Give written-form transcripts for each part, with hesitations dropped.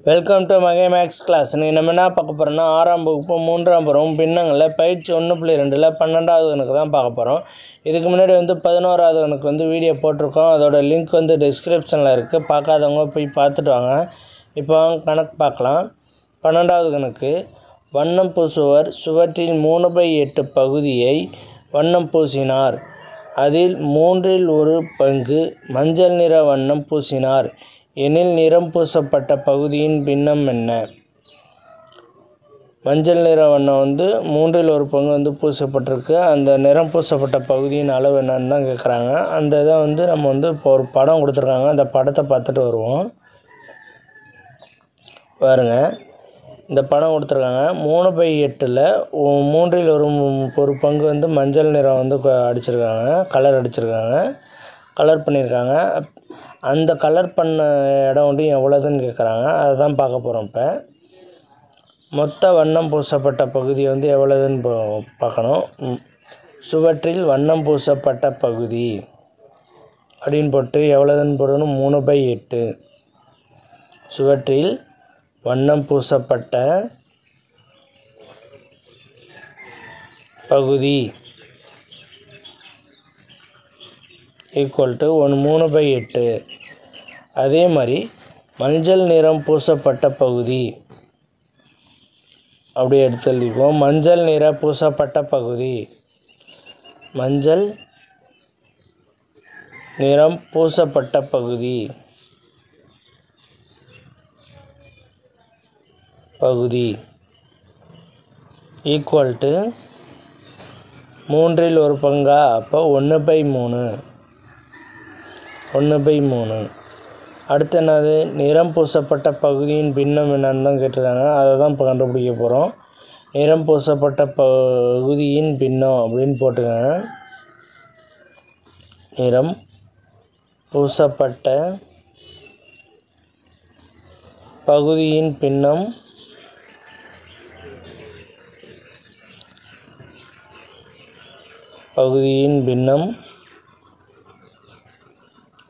Welcome to மகை maths class. நீங்கள் நம்ம என்ன பார்க்க போகிறோம்னா 6ஆம் வகுப்பு 3ஆம் பருவம் பின்னங்களில் பயிற்சி 1.2ல் 12வது கணக்கு தான் பார்க்க போகிறோம். இதுக்கு முன்னாடி 11வது கணக்கு வீடியோ போட்டிருக்கோம். அதோட லிங்க் டிஸ்கிரிப்ஷனில் இருக்குது. பார்க்காதவங்க போய் பார்த்துட்டு வாங்க. இப்போ கணக்கு பார்க்கலாம். 12வது கணக்கு. வண்ணம் பூசுவர் சுவற்றில் 3/8 பகுதியை வண்ணம் பூசினார். அதில் 1/3 பங்கு மஞ்சள் நிற வண்ணம் பூசினார் எனில் நிறம் பூசப்பட்ட பகுதியின் பின்னம் என்ன? மஞ்சள் நிற வண்ணம் 1/3 பங்கு பூசப்பட்டிருக்கு. அந்த நிறம் பூசப்பட்ட பகுதியின் அளவு என்னன்னு தான் கேட்குறாங்க. அந்த இதை நம்ம இப்போ ஒரு படம் கொடுத்துருக்காங்க. அந்த படத்தை பார்த்துட்டு வருவோம். பாருங்க, இந்த படம் கொடுத்துருக்காங்க. 3/8ல் 1/3 பங்கு மஞ்சள் நிறம் அடிச்சிருக்காங்க, கலர் அடிச்சிருக்காங்க, கலர் பண்ணியிருக்காங்க. அந்த கலர் பண்ண இடம் எவ்வளோதுன்னு கேட்குறாங்க. அதை தான் பார்க்க போகிறோம். இப்போ மொத்த வண்ணம் பூசப்பட்ட பகுதி எவ்வளோதுன்னு பார்க்கணும். சுவற்றில் வண்ணம் பூசப்பட்ட பகுதி அப்படின்னு போட்டு எவ்வளோதுன்னு போடணும். 3/8 சுவற்றில் வண்ணம் பூசப்பட்ட பகுதி ஈக்குவல் டு 3/8. அதே மாதிரி மஞ்சள் நிறம் பூசப்பட்ட பகுதி அப்படியே எடுத்து எழுதிக்குவோம். மஞ்சள் நிற பூசப்பட்ட பகுதி, மஞ்சள் நிறம் பூசப்பட்ட பகுதி ஈக்குவல் டு 1/3 பங்கா, அப்போ 1/3. அடுத்து என்னது? நிறம் பூசப்பட்ட பகுதியின் பின்னம் என்னன்னு தான் கேட்டிருக்காங்க. அதை தான் இப்போ கண்டுபிடிக்க போகிறோம். நிறம் பூசப்பட்ட பகுதியின் பின்னம் அப்படின்னு போட்டுக்கோங்க. நிறம் பூசப்பட்ட பகுதியின் பின்னம்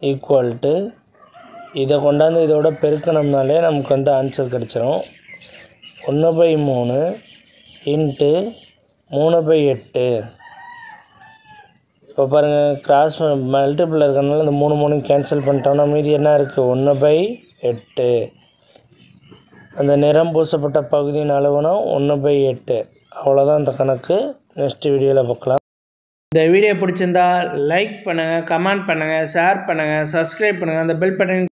ஈக்குவல் டு, இதை கொண்டாந்து இதோட பெருக்கணும்னாலே நமக்கு ஆன்சர் கிடச்சிரும். 1/3 இன்ட்டு 3/8. இப்போ பாருங்கள், கிராஸ் மல்டிபிள் இருக்கிறதுனால இந்த 3 கேன்சல் பண்ணிட்டோம்னா மீதி என்ன இருக்குது? 1/8. அந்த நிறம் பூசப்பட்ட பகுதியின் அளவுனா 1/8. அவ்வளோதான் இந்த கணக்கு. நெக்ஸ்ட் வீடியோவில் பார்க்கலாம். இந்த வீடியோ பிடிச்சிருந்தா லைக் பண்ணுங்கள், கமெண்ட் பண்ணுங்கள், ஷேர் பண்ணுங்கள், சப்ஸ்கிரைப் பண்ணுங்கள். அந்த பெல் பட்டன்